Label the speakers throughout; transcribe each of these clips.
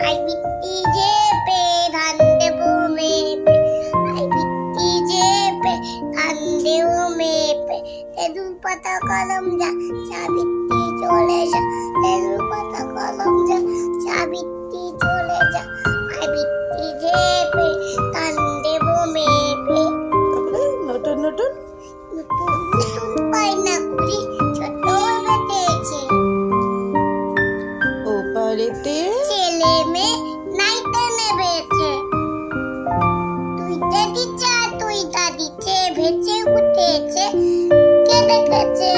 Speaker 1: I বিত্তি যে pay ধান দেব মেপে, আই বিত্তি যে পে ধান দেব মেপে, তেঁতুল পাতা কলম যা চা বিত্তি চলে যা, তেঁতুল পাতা কলম যা চা বিত্তি চলে যা, আই বিত্তি যে পে ধান দেব মেপে।
Speaker 2: নতুন নতুন
Speaker 1: নতুন নতুন পায়না ঘুরি ছোট বেটেছে,
Speaker 2: ও পারেতে
Speaker 1: ছেলে মেয়ে নাইতে নেবেছে, তুই দাদিচা তুই দাদিচে ভেসে উঠেছে, কে দেখেছে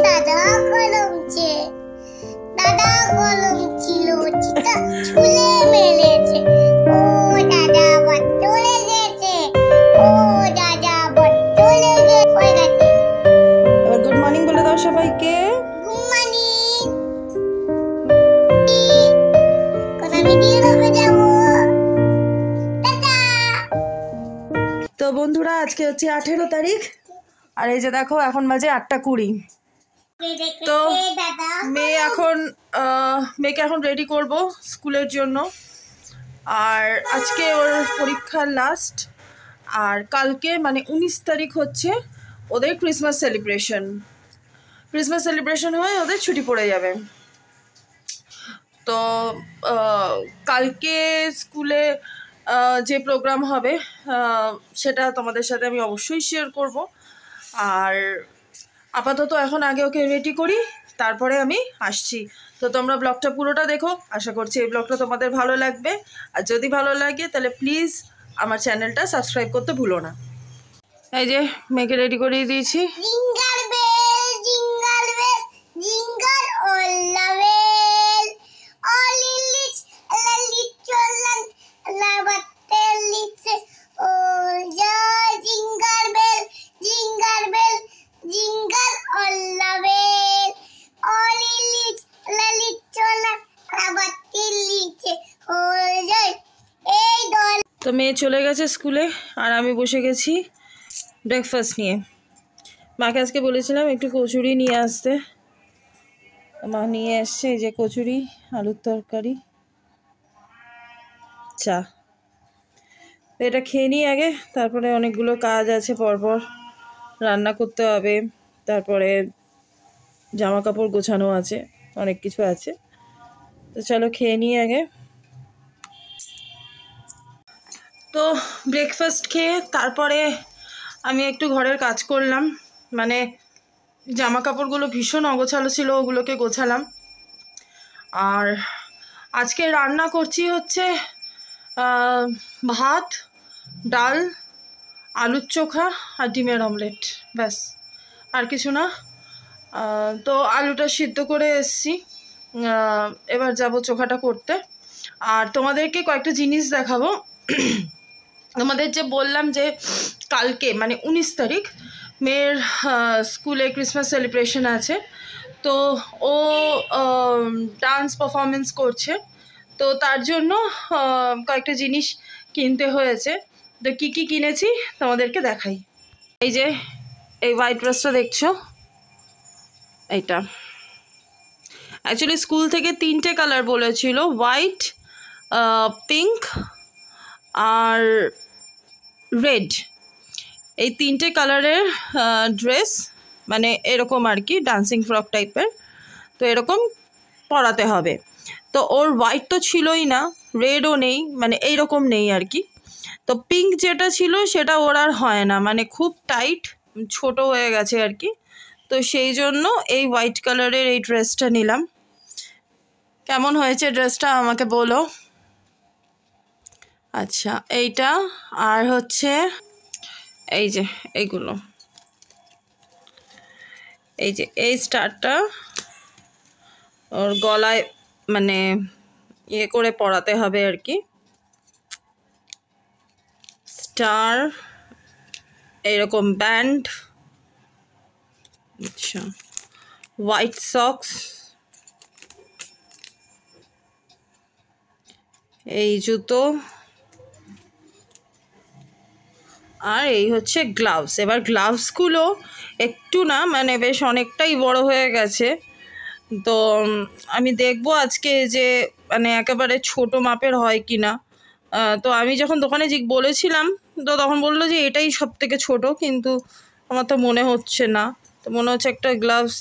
Speaker 1: দাদা কলমছে, দাদা কলম ছিল চিতা ছুলে মেলেছে, ও দাদা বড্ড লেগেছে, ও দাদা বড্ড লেগেছে। হয়ে গেছে।
Speaker 2: এবার গুড মর্নিং বলে দাও সবাইকে।
Speaker 1: Good morning. কোথা ভিডিও করতে যাবো? টাটা।
Speaker 2: তো বন্ধুরা আজকে হচ্ছে 18 তারিখ, আর এই যে দেখো এখন বাজে 8:20। তো মেয়েকে এখন রেডি করব স্কুলের জন্য, আর আজকে ওর পরীক্ষার লাস্ট, আর কালকে মানে 19 তারিখ হচ্ছে ওদের ক্রিসমাস সেলিব্রেশন হয়ে ওদের ছুটি পড়ে যাবে। তো কালকে স্কুলে যে প্রোগ্রাম হবে সেটা তোমাদের সাথে আমি অবশ্যই শেয়ার করব। আর আপাতত এখন আগে ওকে রেডি করি, তারপরে আমি আসছি। তো তোমরা ব্লগটা পুরোটা দেখো, আশা করছি এই ব্লগটা তোমাদের ভালো লাগবে। আর যদি ভালো লাগে তাহলে প্লিজ আমার চ্যানেলটা সাবস্ক্রাইব করতে ভুলো না। এই যে মেয়েকে রেডি করিয়ে দিয়েছি।
Speaker 1: Jingle bell jingle all the bell, all ইলিচ লালিচ চলান লাবাতে লিচে, ও জয় jingle bell jingle all the bell, all ইলিচ লালিচ চলান লাবাতে লিচে, ও জয়। এই দল
Speaker 2: তো মেয়ে চলে গেছে স্কুলে, আর আমি বসে গেছি ব্রেকফাস্ট নিয়ে। মাকে আজকে বলেছিলাম একটু কচুরি নিয়ে আসতে, মা নিয়ে এসছে। এই যে কচুরি, আলুর তরকারি, চা। এটা খেয়ে নিই আগে, তারপরে অনেকগুলো কাজ আছে, পরপর রান্না করতে হবে, তারপরে জামা কাপড় গোছানো আছে, অনেক কিছু আছে। তো চলো খেয়ে নিই আগে। তো ব্রেকফাস্ট খেয়ে তারপরে আমি একটু ঘরের কাজ করলাম, মানে জামা কাপড়গুলো ভীষণ অগোছালো ছিল, ওগুলোকে গোছালাম। আর আজকে রান্না করছি হচ্ছে ভাত, ডাল, আলুর চোখা আর ডিমের অমলেট, ব্যাস, আর কিছু না। তো আলুটা সিদ্ধ করে এসছি, এবার যাব চোখাটা করতে। আর তোমাদেরকে কয়েকটা জিনিস দেখাবো। তোমাদের যে বললাম যে কালকে মানে 19 তারিখ মেয়ের স্কুলে ক্রিসমাস সেলিব্রেশন আছে, তো ও ডান্স পারফরমেন্স করছে, তো তার জন্য কয়েকটা জিনিস কিনতে হয়েছে। তো কী কী কিনেছি তোমাদেরকে দেখাই। এই যে এই হোয়াইট ড্রেসটা দেখছো, এইটা অ্যাকচুয়ালি স্কুল থেকে 3টে কালার বলেছিল, হোয়াইট, পিঙ্ক আর রেড। এই 3টে কালারের ড্রেস, মানে এরকম আর কি ডান্সিং ফ্রক টাইপের, তো এরকম পরাতে হবে। তো ওর হোয়াইট তো ছিলই না, রেডও নেই, মানে এইরকম নেই আর কি। তো পিঙ্ক যেটা ছিল সেটা ওর আর হয় না, মানে খুব টাইট, ছোট হয়ে গেছে আর কি। তো সেই জন্য এই হোয়াইট কালারের এই ড্রেসটা নিলাম। কেমন হয়েছে ড্রেসটা আমাকে বলো। আচ্ছা, এইটা আর হচ্ছে এই যে এইগুলো, এই যে এই স্টারটা ওর গলায় মানে ইয়ে করে পরাতে হবে আর কি, স্টার, এরকম ব্যান্ড। আচ্ছা, হোয়াইট সক্স, এই জুতো, আর এই হচ্ছে গ্লাভস। এবার গ্লাভসগুলো একটু না মানে বেশ অনেকটাই বড় হয়ে গেছে, তো আমি দেখবো আজকে যে মানে একেবারে ছোট মাপের হয় কি না। তো আমি যখন দোকানে বলেছিলাম তো তখন বললো যে এটাই সব থেকে ছোটো, কিন্তু আমার তো মনে হচ্ছে না। তো মনে হচ্ছে একটা গ্লাভস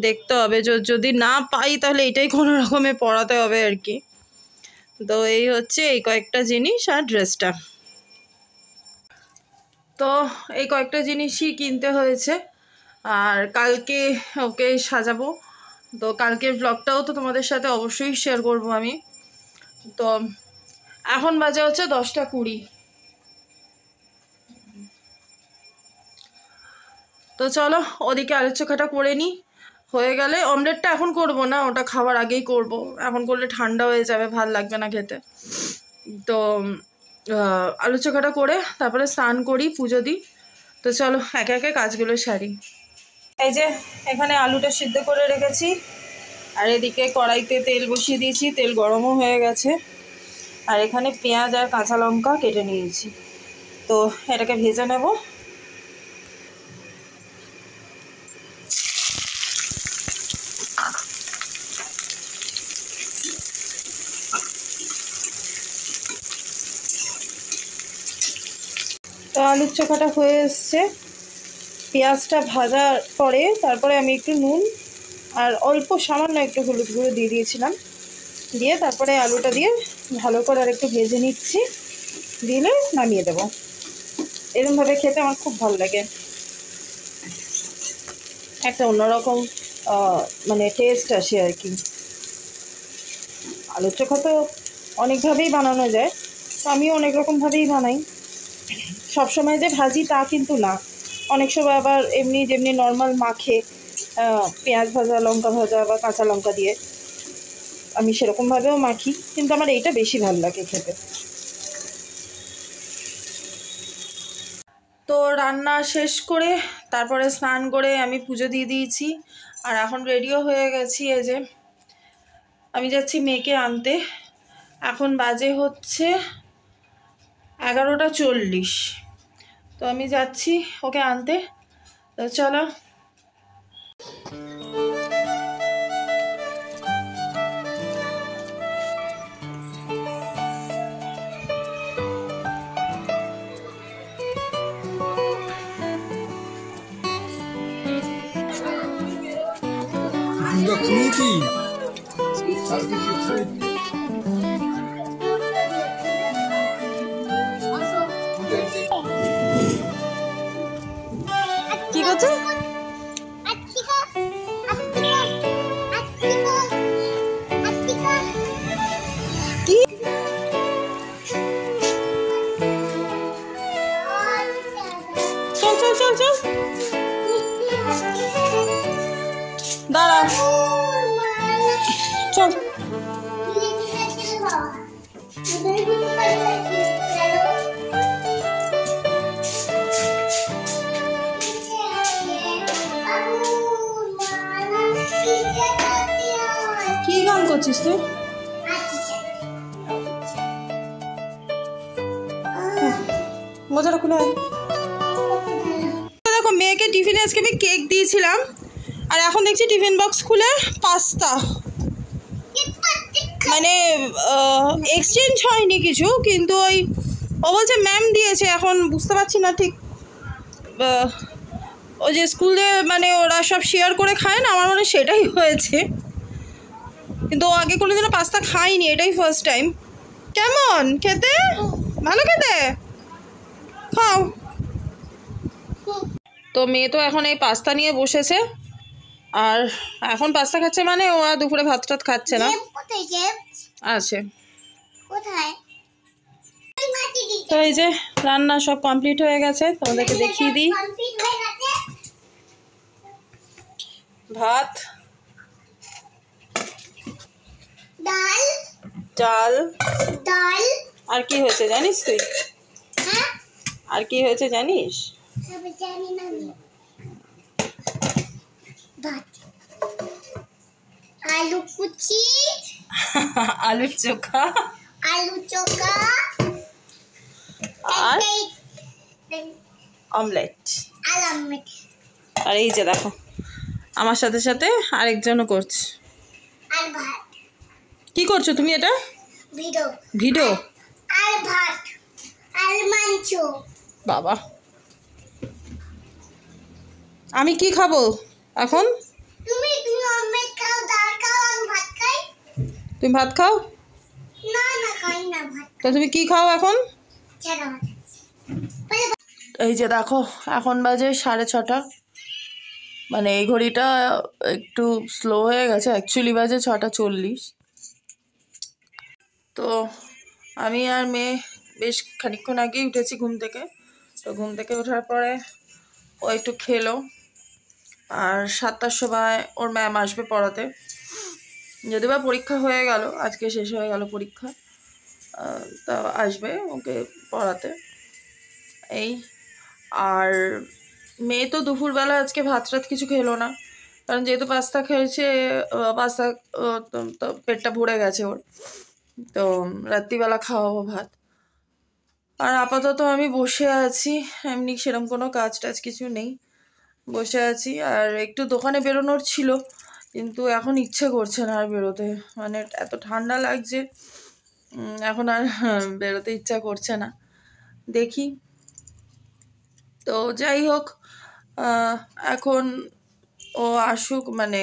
Speaker 2: দেখতে হবে, যদি না পাই তাহলে এটাই কোনো রকমে পরাতে হবে আর কি। তো এই হচ্ছে এই কয়েকটা জিনিস আর ড্রেসটা। তো এই কয়েকটা জিনিসই কিনতে হয়েছে। আর কালকে ওকে সাজাবো, তো কালকের ব্লগটাও তো তোমাদের সাথে অবশ্যই শেয়ার করব আমি। তো এখন বাজে হচ্ছে 10:20। তো চলো ওদিকে আলুর চোখাটা করে নিই, হয়ে গেলে অমলেটটা এখন করব না, ওটা খাওয়ার আগেই করব। এখন করলে ঠান্ডা হয়ে যাবে, ভাল লাগবে না খেতে। তো আলুর চোখাটা করে তারপরে স্নান করি, পুজো দিই। তো চলো একে একে কাজগুলো সারি। এই যে এখানে আলুটা সিদ্ধ করে রেখেছি, আর এদিকে কড়াইতে তেল বসিয়ে দিয়েছি, তেল গরমও হয়ে গেছে। আর এখানে পেঁয়াজ আর কাঁচা লঙ্কা কেটে নিয়েছি, তো এটাকে ভেজে নেব। তো আলুর চোখাটা হয়ে এসছে, পেঁয়াজটা ভাজার পরে তারপরে আমি একটু নুন আর অল্প সামান্য একটু হলুদ গুঁড়ো দিয়ে দিয়েছিলাম, দিয়ে তারপরে আলুটা দিয়ে ভালো করে আর একটু ভেজে নিচ্ছি, দিলে নামিয়ে দেবো। এরকমভাবে খেতে আমার খুব ভালো লাগে, একটা অন্যরকম মানে টেস্ট আসে আর কি। আলুর চোখা তো অনেকভাবেই বানানো যায়, তো আমিও অনেক রকমভাবেই বানাই। সবসময় যে ভাজি তা কিন্তু না, অনেক সময় আবার এমনি যেমনি নর্মাল মাখে পেঁয়াজ ভাজা, লঙ্কা ভাজা বা কাঁচা লঙ্কা দিয়ে, আমি সেরকমভাবেও মাখি, কিন্তু আমার এইটা বেশি ভালো লাগে খেতে। তো রান্না শেষ করে তারপরে স্নান করে আমি পুজো দিয়ে দিয়েছি, আর এখন রেডিও হয়ে গেছি। এই যে আমি যাচ্ছি মেয়েকে আনতে, এখন বাজে হচ্ছে 11:40। তো আমি যাচ্ছি ওকে আনতে, তো চলো। কি করছে? চল চল চল চল, দাঁড়া, চল। কি গান করছিস তুই? মজাটা খুলে দেখো, মেয়েকে টিফিনে আজকে আমি কেক দিয়েছিলাম, আর এখন দেখছি টিফিন বক্স খুলে পাস্তা। মানে এক্সচেঞ্জ হয়নি কিছু, কিন্তু ও বলছে ম্যাম দিয়েছে, এখন বুঝতে পারছি না ঠিক। ও যে স্কুলে মানে ওরা সব শেয়ার করে খায় না, আমার মনে হয় সেটাই হয়েছে, কিন্তু ও আগে কোনোদিনও পাস্তা খাইনি, এটাই ফার্স্ট টাইম। কেমন খেতে? ভালো খেতে, খাও। তো মেয়ে তো এখন এই পাস্তা নিয়ে বসেছে, আর এখন পাস্তা খাচ্ছে, মানে ও আর দুপুরে ভাত টাত খাচ্ছে না। আছে তো এই যে রান্না সব কমপ্লিট হয়ে গেছে, তোমাদেরকে দেখিয়ে দিই। ভাত,
Speaker 1: ডাল,
Speaker 2: ডাল,
Speaker 1: ডাল,
Speaker 2: আর কি হয়েছে জানিস তুই? আর কি হয়েছে জানিস?
Speaker 1: জানি না আমি। ভাত, আলু কুচি,
Speaker 2: আলুর চোখা,
Speaker 1: আলু চোখা,
Speaker 2: আর অমলেট। আর এই যে দেখো আমার সাথে সাথে আরেকজনও করছে।
Speaker 1: আর ভাত।
Speaker 2: কি করছো তুমি এটা?
Speaker 1: ভিডিও।
Speaker 2: ভিডিও
Speaker 1: আর ভাত আর মাংস।
Speaker 2: বাবা, আমি কি খাবো এখন?
Speaker 1: তুমি অমলেট খাও, ডাল খাও, আমি ভাত খাই।
Speaker 2: তুমি ভাত খাও?
Speaker 1: না না খাই না ভাত।
Speaker 2: তো তুমি কি খাও এখন?
Speaker 1: ছাড়া ভাত।
Speaker 2: এই যে দেখো, এখন বাজে 6:30। মানে এই ঘড়িটা একটু স্লো হয়ে গেছে, অ্যাকচুয়ালি বাজে 6:40। তো আমি আর মেয়ে বেশ খানিকক্ষণ আগেই উঠেছি ঘুম থেকে। তো ঘুম থেকে ওঠার পরে ও একটু খেলো, আর 7টার সময় ওর ম্যাম আসবে পড়াতে। যদিও বা পরীক্ষা হয়ে গেল, আজকে শেষ হয়ে গেল পরীক্ষা, তা আসবে ওকে পড়াতে এই। আর মেয়ে তো দুপুরবেলা আজকে ভাত টাত কিছু খেলো না, কারণ যেহেতু পাস্তা খেয়েছে, পাস্তা তো পেটটা ভরে গেছে ওর, তো রাত্রিবেলা খাওয়াবো ভাত। আর আপাতত আমি বসে আছি, এমনি সেরকম কোনো কাজ টাজ কিছু নেই, বসে আছি। আর একটু দোকানে বেরোনোর ছিল, কিন্তু এখন ইচ্ছে করছে না আর বেরোতে, মানে এত ঠান্ডা লাগছে, এখন আর বেরোতে ইচ্ছা করছে না। দেখি, তো যাই হোক, এখন ও আসুক, মানে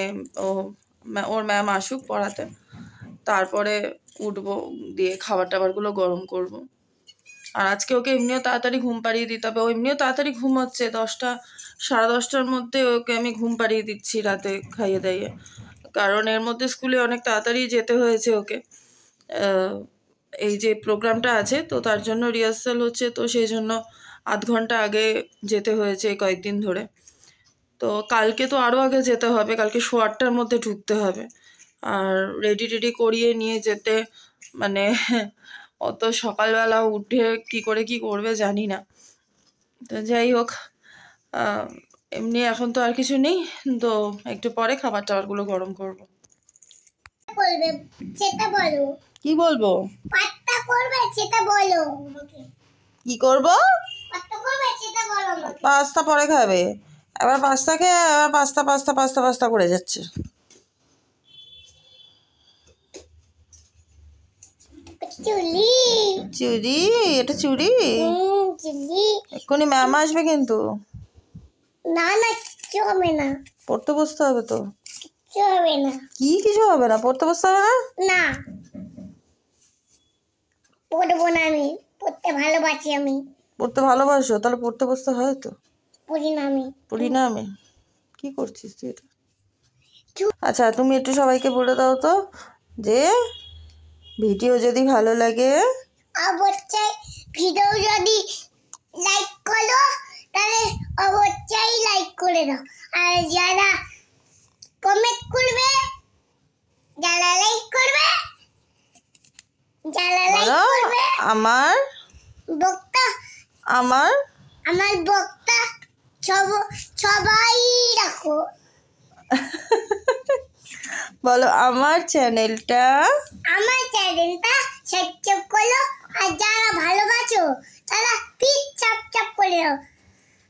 Speaker 2: ওর ম্যাম আসুক পড়াতে, তারপরে উঠবো, দিয়ে খাবার টাবারগুলো গরম করব। আর আজকে ওকে এমনিও তাড়াতাড়ি ঘুম পাড়িয়ে দিতে হবে, ও এমনিও তাড়াতাড়ি ঘুমোচ্ছে, 10টা 10:30টার মধ্যে ওকে আমি ঘুম পাড়িয়ে দিচ্ছি রাতে খাইয়ে দাইয়ে, কারণ এর মধ্যে স্কুলে অনেক তাড়াতাড়ি যেতে হয়েছে ওকে। এই যে প্রোগ্রামটা আছে, তো তার জন্য রিহার্সাল হচ্ছে, তো সেই জন্য আধ ঘন্টা আগে যেতে হয়েছে কয়েকদিন ধরে। তো কালকে তো আরও আগে যেতে হবে, কালকে 8:15টার মধ্যে ঢুকতে হবে, আর রেডি টেডি করিয়ে নিয়ে যেতে, মানে অত সকালবেলা উঠে কি করে কি করবে জানি না। তো যাই হোক, এমনি এখন তো আর কিছু নেই, তো একটু পরে খাবার টাবারগুলো গরম করব।
Speaker 1: বলবে সেটা বলো।
Speaker 2: কি বলবো?
Speaker 1: পাত্তা করবে সেটা বলো।
Speaker 2: কি করব?
Speaker 1: পাত্তা করবে সেটা বলো আমাকে।
Speaker 2: পাস্তা পরে খাবে, এবার পাস্তা খেয়ে এবার পাস্তা পাস্তা পাস্তা পাস্তা করে যাচ্ছে।
Speaker 1: চুলি
Speaker 2: চুরি? এটা চুরি?
Speaker 1: চুলি।
Speaker 2: এক্ষুনি ম্যাম আসবে কিন্তু।
Speaker 1: না না কিচ্ছু হবে না।
Speaker 2: পড়তে বসতে হবে তো।
Speaker 1: কিচ্ছু হবে না।
Speaker 2: কি কিছু হবে না? পড়তে বসতে হবে না?
Speaker 1: না পড়বো না, আমি পড়তে ভালোবাসি। আমি
Speaker 2: পড়তে ভালোবাসো? তাহলে পড়তে বসতে হয় তো।
Speaker 1: পড়ি না আমি।
Speaker 2: পড়ি না আমি? কি করছিস তুই এটা? আচ্ছা, তুমি একটু সবাইকে বলে দাও তো যে ভিডিও যদি ভালো লাগে
Speaker 1: অবশ্যই ভিডিও যদি লাইক করো, তাহলে অবশ্যই লাইক করে দাও। আর যারা কমেন্ট করবে, যারা লাইক করবে, যারা লাইক
Speaker 2: বলো,
Speaker 1: করবে,
Speaker 2: আমার
Speaker 1: বক্তা
Speaker 2: আমার
Speaker 1: আমার বক্তা সবাই রাখো।
Speaker 2: বলো, আমার চ্যানেলটা
Speaker 1: সাবস্ক্রাইব করো, আর যারা ভালোবাসো তারা প্লিজ সাবস্ক্রাইব করে দাও।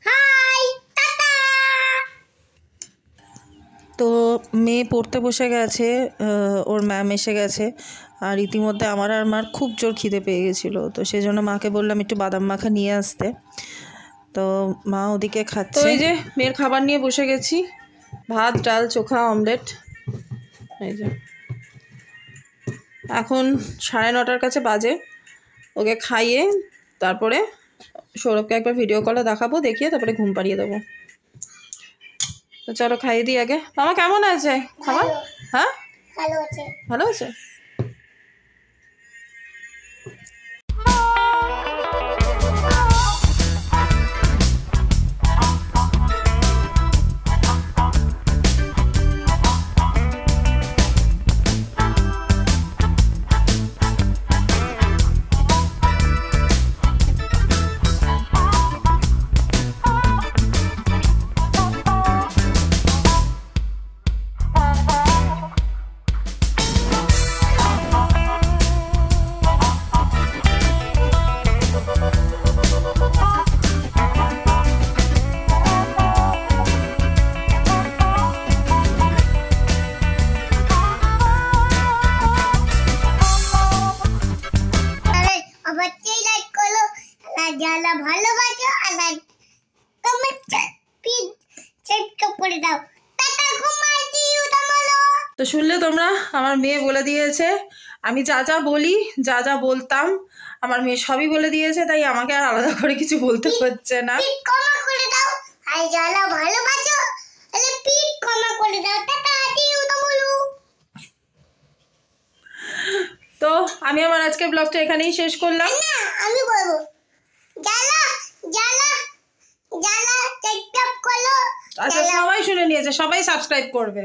Speaker 1: Hi, tata.
Speaker 2: তো মেয়ে পড়তে বসে গেছে, ওর ম্যাম এসে গেছে, আর ইতিমধ্যে আমার আর মার খুব জোর খিদে পেয়ে গেছিলো, তো সেই জন্য মাকে বললাম একটু বাদাম মাখা নিয়ে আসতে। তো মা ওদিকে খাচ্ছে। তো এই যে মেয়ের খাবার নিয়ে বসে গেছি, ভাত, ডাল, চোখা, অমলেট। এই যে এখন 9:30টার কাছে বাজে, ওকে খাইয়ে তারপরে সৌরভকে একবার ভিডিও কলে দেখাবো, দেখিয়ে তারপরে ঘুম পাড়িয়ে দেবো। তো চলো খাইয়ে দিই আগে। মামা কেমন আছে খাবার? হ্যাঁ
Speaker 1: ভালো আছে।
Speaker 2: ভালো আছে।
Speaker 1: করে দাও। টাটা ঘুমাই দিও তোমালো।
Speaker 2: তো শুনলে তোমরা, আমার মেয়ে বলে দিয়েছে আমি যা যা বলি, যা যা বলতাম আমার মেয়ে সবই বলে দিয়েছে, তাই আমাকে আর আলাদা করে কিছু বলতে হচ্ছে না।
Speaker 1: পিট ক্ষমা করে দাও। আর যারা ভালোবাসো তাহলে পিট ক্ষমা করে দাও। টাটা দিও তোমালো।
Speaker 2: তো আমি আমার আজকে ব্লগটা এখানেই শেষ করলাম।
Speaker 1: না আমি বলবো, জ্বালা জ্বালা জ্বালা সাবস্ক্রাইব করো।
Speaker 2: আচ্ছা, সবাই শুনে নিয়েছে, সবাই সাবস্ক্রাইব করবে।